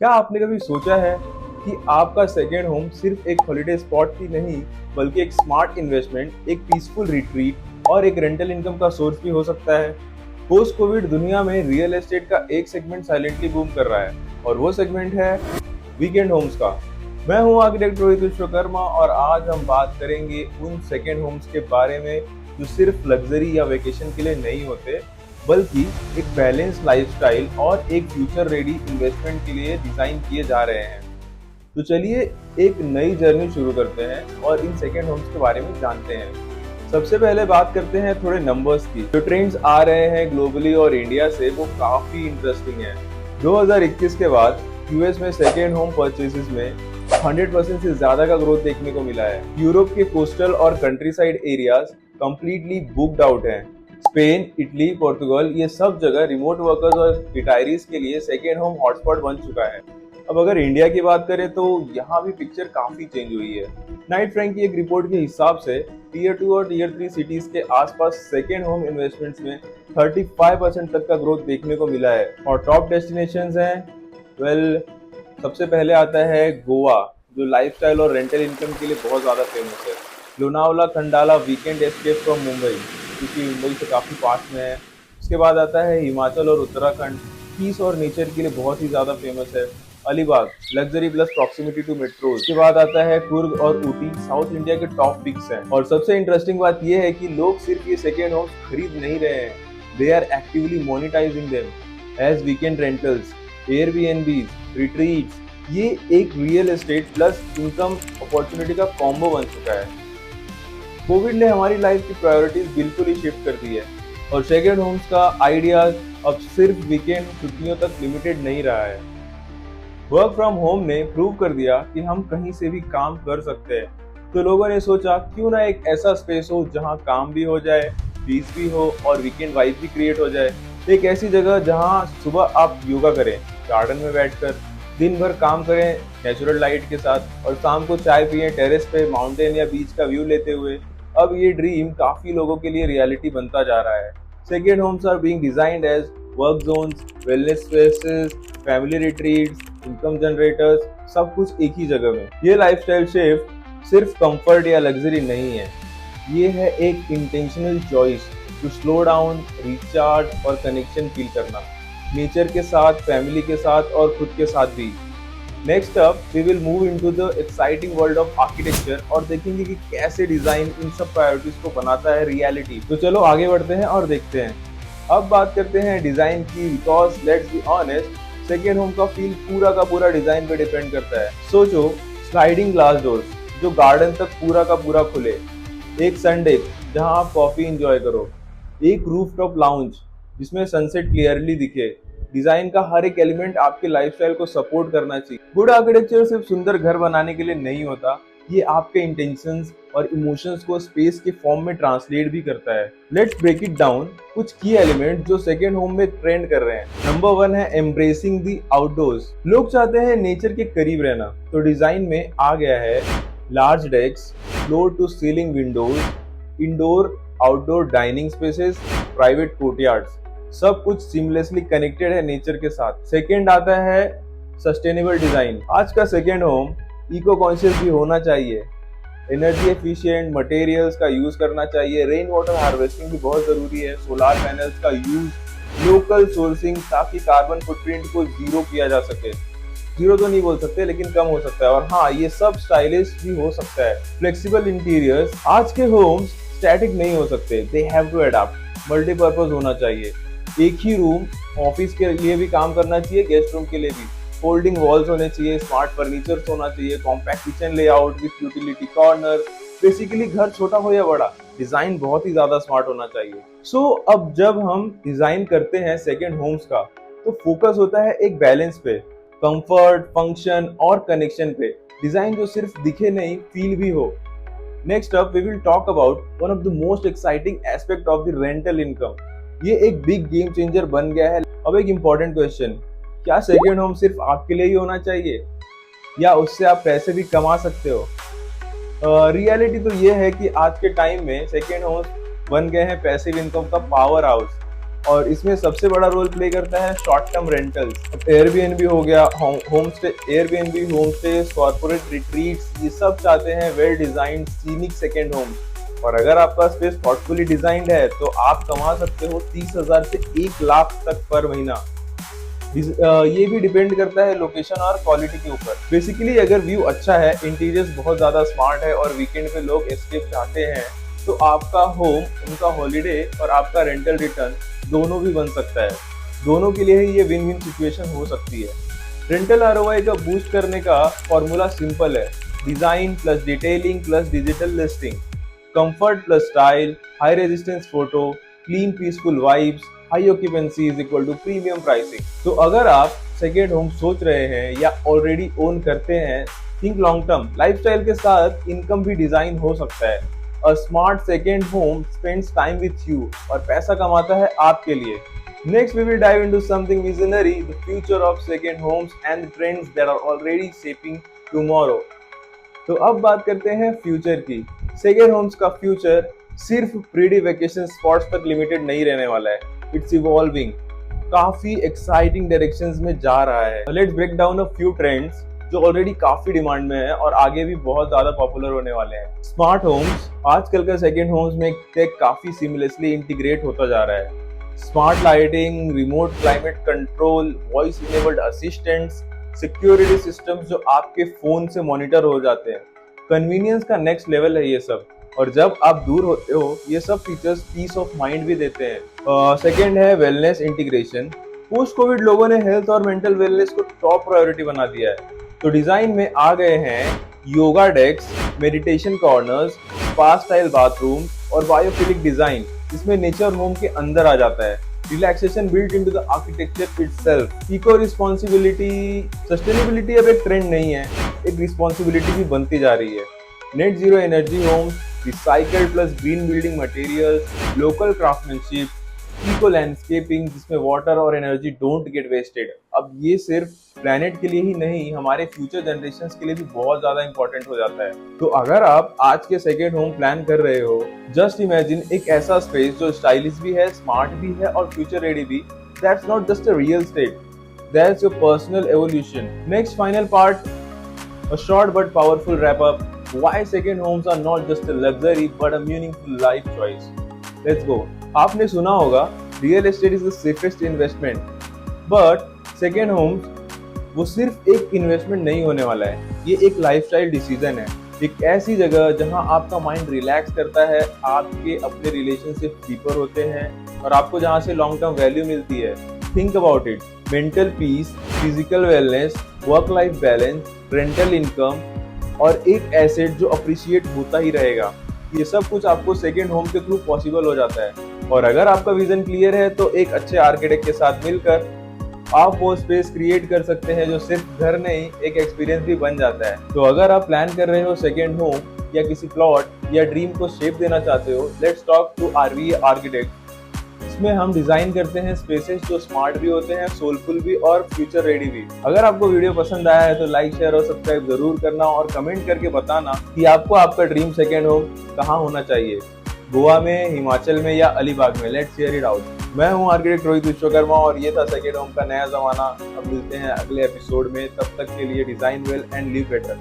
क्या आपने कभी सोचा है कि आपका सेकेंड होम सिर्फ एक हॉलिडे स्पॉट ही नहीं बल्कि एक स्मार्ट इन्वेस्टमेंट, एक पीसफुल रिट्रीट और एक रेंटल इनकम का सोर्स भी हो सकता है। पोस्ट कोविड दुनिया में रियल एस्टेट का एक सेगमेंट साइलेंटली बूम कर रहा है और वो सेगमेंट है वीकेंड होम्स का। मैं हूं आर्किटेक्ट रोहित विश्वकर्मा और आज हम बात करेंगे उन सेकेंड होम्स के बारे में जो सिर्फ लग्जरी या वेकेशन के लिए नहीं होते बल्कि एक बैलेंस लाइफस्टाइल और एक फ्यूचर रेडी इन्वेस्टमेंट के लिए डिजाइन किए जा रहे हैं। तो चलिए एक नई जर्नी शुरू करते हैं और इन सेकेंड होम्स के बारे में जानते हैं। सबसे पहले बात करते हैं थोड़े नंबर्स की। जो ट्रेंड्स आ रहे हैं ग्लोबली और इंडिया से वो काफी इंटरेस्टिंग है। 2021 के बाद यूएस में सेकेंड होम परचेसेस में 100% से ज्यादा का ग्रोथ देखने को मिला है। यूरोप के कोस्टल और country side areas completely booked out हैं। स्पेन, इटली, पोर्तुगल ये सब जगह रिमोट वर्कर्स और रिटायरीज के लिए सेकेंड होम हॉटस्पॉट बन चुका है। अब अगर इंडिया की बात करें तो यहाँ भी पिक्चर काफी चेंज हुई है। नाइट फ्रैंक की एक रिपोर्ट के हिसाब से टीयर 2 और टीयर 3 सिटीज के आसपास सेकेंड होम इन्वेस्टमेंट्स में 35% तक का ग्रोथ देखने को मिला है। और टॉप डेस्टिनेशंस हैं, वेल सबसे पहले आता है गोवा, जो लाइफस्टाइल और रेंटल इनकम के लिए बहुत ज्यादा फेमस है। Lonavala Khandala weekend escape from Mumbai, क्योंकि मुंबई से काफी पास में है। उसके बाद आता है हिमाचल और उत्तराखंड, पीस और नेचर के लिए बहुत ही ज्यादा फेमस है। Alibaug, luxury plus proximity to metro. उसके बाद आता है कुर्ग और ऊटी, साउथ इंडिया के टॉप पिक्स हैं। और सबसे इंटरेस्टिंग बात यह है कि लोग सिर्फ ये सेकेंड होम्स खरीद नहीं रहे हैं, they are actively monetising them as weekend rentals, Airbnbs, retreats. ये एक real estate plus income opportunity का कॉम्बो बन चुका है। कोविड ने हमारी लाइफ की प्रायोरिटीज बिल्कुल ही शिफ्ट कर दी है और सेकेंड होम्स का आइडिया अब सिर्फ वीकेंड छुट्टियों तक लिमिटेड नहीं रहा है। वर्क फ्रॉम होम ने प्रूव कर दिया कि हम कहीं से भी काम कर सकते हैं, तो लोगों ने सोचा क्यों ना एक ऐसा स्पेस हो जहां काम भी हो जाए, पीस भी हो और वीकेंड वाइब भी क्रिएट हो जाए। एक ऐसी जगह जहां सुबह आप योगा करें गार्डन में बैठकर, दिन भर काम करें नेचुरल लाइट के साथ और शाम को चाय पिए टेरेस पे माउंटेन या बीच का व्यू लेते हुए। अब ये ड्रीम काफी लोगों के लिए रियलिटी बनता जा रहा है। Second homes are being designed as work zones, wellness spaces, family retreats, income generators, सब कुछ एक ही जगह में। ये लाइफस्टाइल शिफ्ट सिर्फ कंफर्ट या लग्जरी नहीं है, ये है एक intentional choice to slow down, recharge और कनेक्शन फील करना, नेचर के साथ, फैमिली के साथ और खुद के साथ भी। Next up we will move into the exciting world of architecture और देखेंगे कि कैसे डिजाइन इन सब प्रायोरिटीज को बनाता है रियलिटी। तो चलो आगे बढ़ते हैं और देखते हैं। अब बात करते हैं डिजाइन की, because let's be honest, second home का फील पूरा का पूरा डिजाइन पे डिपेंड करता है। सोचो, स्लाइडिंग ग्लास डोर्स जो गार्डन तक पूरा का पूरा खुले, एक सनडेक जहां आप कॉफी एंजॉय करो, एक रूफटॉप लाउंज जिसमें सनसेट क्लियरली दिखे। डिजाइन का हर एक एलिमेंट आपके लाइफस्टाइल को सपोर्ट करना चाहिए। गुड आर्किटेक्चर सिर्फ सुंदर घर बनाने के लिए नहीं होता, ये आपके इंटेंशंस और इमोशंस को स्पेस के फॉर्म में ट्रांसलेट भी करता है। Let's break it down. कुछ की एलिमेंट जो सेकेंड होम में ट्रेंड कर रहे हैं। नंबर 1 है एम्ब्रेसिंग द आउटडोर्स। लोग चाहते हैं नेचर के करीब रहना, तो डिजाइन में आ गया है large decks, floor to ceiling windows, indoor outdoor dining spaces, private courtyards, सब कुछ सीमलेसली कनेक्टेड है नेचर के साथ। सेकेंड आता है सस्टेनेबल डिजाइन। आज का सेकेंड होम इको कॉन्शियस भी होना चाहिए, एनर्जी एफिशिएंट मटेरियल्स का यूज करना चाहिए, रेन वाटर हार्वेस्टिंग भी बहुत जरूरी है, सोलार पैनल्स का यूज, लोकल सोर्सिंग ताकि कार्बन फुटप्रिंट को जीरो किया जा सके। जीरो तो नहीं बोल सकते लेकिन कम हो सकता है। और हाँ, ये सब स्टाइलिश भी हो सकता है। फ्लेक्सिबल इंटीरियर्स, आज के होम्स स्टैटिक नहीं हो सकते, they have to adopt. Multipurpose होना चाहिए, एक ही रूम ऑफिस के लिए भी काम करना चाहिए, गेस्ट रूम के लिए भी। फोल्डिंग वॉल्स होने चाहिए, स्मार्ट फर्नीचर होना चाहिए, compact kitchen layout with utility corner. Basically घर छोटा हो या बड़ा, डिजाइन बहुत ही ज्यादा स्मार्ट होना चाहिए। सो अब जब हम डिजाइन करते हैं सेकेंड होम्स का, तो फोकस होता है एक बैलेंस पे, कंफर्ट, फंक्शन और कनेक्शन पे। डिजाइन जो सिर्फ दिखे नहीं, फील भी हो। Next up we will talk about one of the most exciting aspect of the rental income. ये एक बिग गेम चेंजर बन गया है। अब एक इम्पोर्टेंट क्वेश्चन, क्या सेकेंड होम सिर्फ आपके लिए ही होना चाहिए या उससे आप पैसे भी कमा सकते हो? रियलिटी तो ये है कि आज के टाइम में सेकेंड होम बन गए हैं पैसिव इनकम का पावर हाउस। और इसमें सबसे बड़ा रोल प्ले करता है शॉर्ट टर्म रेंटल्स। एयरबीएनबी हो गया, home stay, Airbnb, home stay, corporate retreats, ये सब चाहते हैं well designed scenic second home. और अगर आपका स्पेस थॉटफुली डिजाइंड है तो आप कमा सकते हो 30,000 से 1 लाख तक पर महीना। ये भी डिपेंड करता है लोकेशन और क्वालिटी के ऊपर। बेसिकली अगर व्यू अच्छा है, इंटीरियर्स बहुत ज्यादा स्मार्ट है और वीकेंड पे लोग एस्केप चाहते हैं, तो आपका होम उनका हॉलिडे और आपका रेंटल रिटर्न दोनों भी बन सकता है। दोनों के लिए ही ये विन विन सिचुएशन हो सकती है। रेंटल आरओआई का बूस्ट करने का फॉर्मूला सिंपल है, design plus detailing plus digital listing, comfort plus style, high resistance photo, clean peaceful vibes, high occupancy is equal to premium pricing. तो अगर आप सेकेंड होम सोच रहे हैं या ऑलरेडी ओन करते हैं, थिंक लॉन्ग टर्म। लाइफस्टाइल के साथ इनकम भी डिजाइन हो सकता है। A smart second home spends time with you और पैसा कमाता है आपके लिए। Next, we will dive into something visionary, the future of second homes and the trends that are already shaping tomorrow. तो अब बात करते हैं फ्यूचर की। सेकेंड होम्स का फ्यूचर सिर्फ प्रीडी वेकेशन स्पॉट्स तक लिमिटेड नहीं रहने वाला है। इट्स इवॉल्विंग, काफी एक्साइटिंग डायरेक्शंस में जा रहा है। Let's break down a few trends जो ऑलरेडी काफी डिमांड में है और आगे भी बहुत ज्यादा पॉपुलर होने वाले हैं। स्मार्ट होम्स, आजकल का सेकेंड होम्स में टेक काफी सीमलेसली इंटीग्रेट होता जा रहा है। Smart lighting, remote climate control, voice enabled assistants, security systems जो आपके फोन से मॉनिटर हो जाते हैं। कन्वीनियंस का नेक्स्ट लेवल है ये सब। और जब आप दूर होते हो, ये सब फीचर्स पीस ऑफ माइंड भी देते हैं। सेकेंड है वेलनेस इंटीग्रेशन। पोस्ट कोविड लोगों ने हेल्थ और मेंटल वेलनेस को टॉप प्रायोरिटी बना दिया है। तो डिजाइन में आ गए हैं yoga desk, meditation corners, spa style bathroom और बायोफिलिक डिजाइन, जिसमें नेचर होम के अंदर आ जाता है। Relaxation built into the architecture itself. Eco responsibility, sustainability अब एक ट्रेंड नहीं है, एक रिस्पॉन्सिबिलिटी भी बनती जा रही है। Net zero energy home, recycled plus green building materials, local craftsmanship, eco landscaping जिसमें वाटर और एनर्जी डोंट गेट वेस्टेड। अब ये सिर्फ प्लेनेट के लिए ही नहीं, हमारे फ्यूचर जनरेशंस के लिए भी बहुत ज्यादा इंपॉर्टेंट हो जाता है। तो अगर आप आज के सेकेंड होम प्लान कर रहे हो, जस्ट इमेजिन एक ऐसा स्पेस जो स्टाइलिश भी है, स्मार्ट भी है और फ्यूचर रेडी भी। That's not just a real estate, that's your personal evolution. Next final part, a short but powerful wrap up. Why second homes are not just a luxury but a meaningful life choice. Let's go. आपने सुना होगा real estate is the safest investment, but second homes वो सिर्फ एक investment नहीं होने वाला है, ये एक लाइफस्टाइल डिसीजन है। एक ऐसी जगह जहां आपका माइंड रिलैक्स करता है, आपके अपने रिलेशनशिप डीपर होते हैं और आपको जहां से लॉन्ग टर्म वैल्यू मिलती है। Think about it, mental peace, physical wellness, work life balance, rental income और एक एसेट जो अप्रिशिएट होता ही रहेगा। ये सब कुछ आपको सेकेंड होम के थ्रू पॉसिबल हो जाता है। और अगर आपका विजन क्लियर है तो एक अच्छे आर्किटेक्ट के साथ मिलकर आप वो स्पेस क्रिएट कर सकते हैं जो सिर्फ घर नहीं, एक एक्सपीरियंस भी बन जाता है। तो अगर आप प्लान कर रहे हो सेकेंड होम या किसी प्लॉट या ड्रीम को शेप देना चाहते हो, let's talk to RV architect. इसमें हम डिजाइन करते हैं स्पेसेस जो स्मार्ट भी होते हैं, सोलफुल भी और फ्यूचर रेडी भी। अगर आपको वीडियो पसंद आया है तो लाइक, शेयर और सब्सक्राइब जरूर करना और कमेंट करके बताना कि आपको आपका ड्रीम सेकेंड होम कहाँ होना चाहिए, गोवा में, हिमाचल में या अलीबाग में। Let's share it out. मैं हूँ आर्किटेक्ट रोहित विश्वकर्मा और ये था सेकेंड होम का नया जमाना। अब मिलते हैं अगले एपिसोड में, तब तक के लिए design well and live better.